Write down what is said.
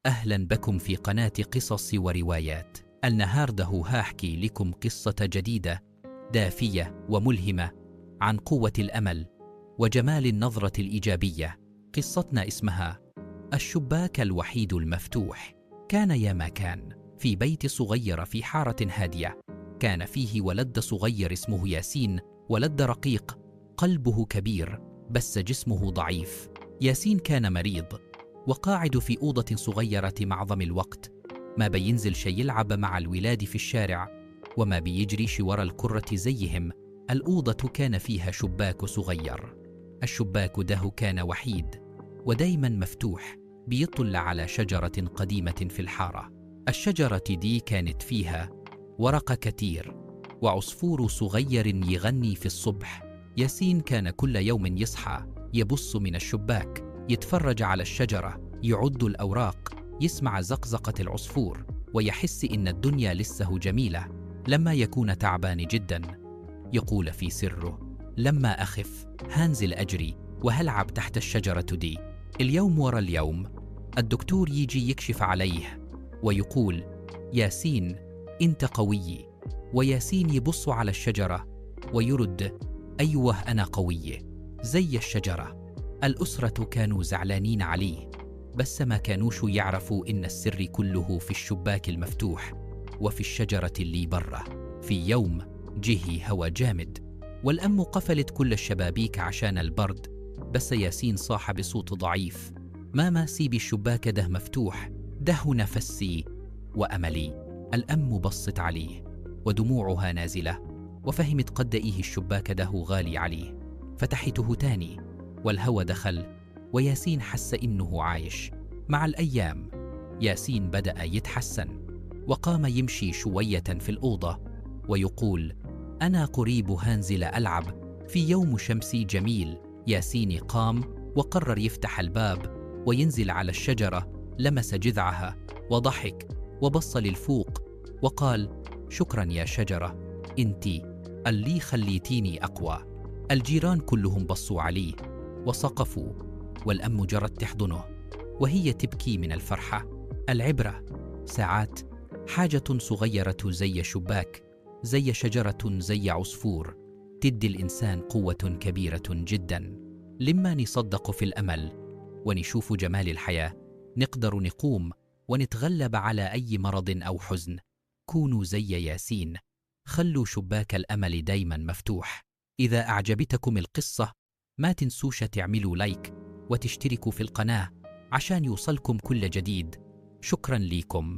أهلا بكم في قناة قصص وروايات. النهارده هاحكي لكم قصة جديدة دافية وملهمة عن قوة الأمل وجمال النظرة الإيجابية. قصتنا اسمها الشباك الوحيد المفتوح. كان يا ما كان في بيت صغير في حارة هادية، كان فيه ولد صغير اسمه ياسين. ولد رقيق، قلبه كبير بس جسمه ضعيف. ياسين كان مريض وقاعد في أوضة صغيرة معظم الوقت، ما بينزل شي يلعب مع الولاد في الشارع وما بيجري ورا الكرة زيهم. الأوضة كان فيها شباك صغير، الشباك ده كان وحيد ودايما مفتوح، بيطل على شجرة قديمة في الحارة. الشجرة دي كانت فيها ورق كتير وعصفور صغير يغني في الصبح. ياسين كان كل يوم يصحى يبص من الشباك، يتفرج على الشجرة، يعد الأوراق، يسمع زقزقة العصفور ويحس إن الدنيا لسه جميلة. لما يكون تعبان جدا يقول في سره: لما أخف هنزل أجري وهلعب تحت الشجرة دي. اليوم ورا اليوم الدكتور يجي يكشف عليه ويقول: ياسين أنت قوي. وياسين يبص على الشجرة ويرد: أيوه أنا قوي زي الشجرة. الأسرة كانوا زعلانين عليه، بس ما كانوش يعرفوا إن السر كله في الشباك المفتوح وفي الشجرة اللي برا. في يوم جه هوا جامد والأم قفلت كل الشبابيك عشان البرد، بس ياسين صاح بصوت ضعيف: ماما سيبي الشباك ده مفتوح، ده نفسي وأملي. الأم بصت عليه ودموعها نازلة وفهمت قد إيه الشباك ده غالي عليه. فتحته تاني والهوى دخل وياسين حس إنه عايش. مع الأيام ياسين بدأ يتحسن وقام يمشي شوية في الأوضة ويقول: أنا قريب هنزل ألعب في يوم شمسي جميل. ياسين قام وقرر يفتح الباب وينزل على الشجرة، لمس جذعها وضحك وبص للفوق وقال: شكرا يا شجرة، انتي اللي خليتيني أقوى. الجيران كلهم بصوا عليه وسقفوا، والأم جرت تحضنه وهي تبكي من الفرحة. العبرة ساعات حاجة صغيرة زي شباك، زي شجرة، زي عصفور، تدي الإنسان قوة كبيرة جدا. لما نصدق في الأمل ونشوف جمال الحياة نقدر نقوم ونتغلب على أي مرض أو حزن. كونوا زي ياسين، خلوا شباك الأمل دايما مفتوح. إذا أعجبتكم القصة ما تنسوش تعملوا لايك وتشتركوا في القناة عشان يوصلكم كل جديد. شكرا ليكم.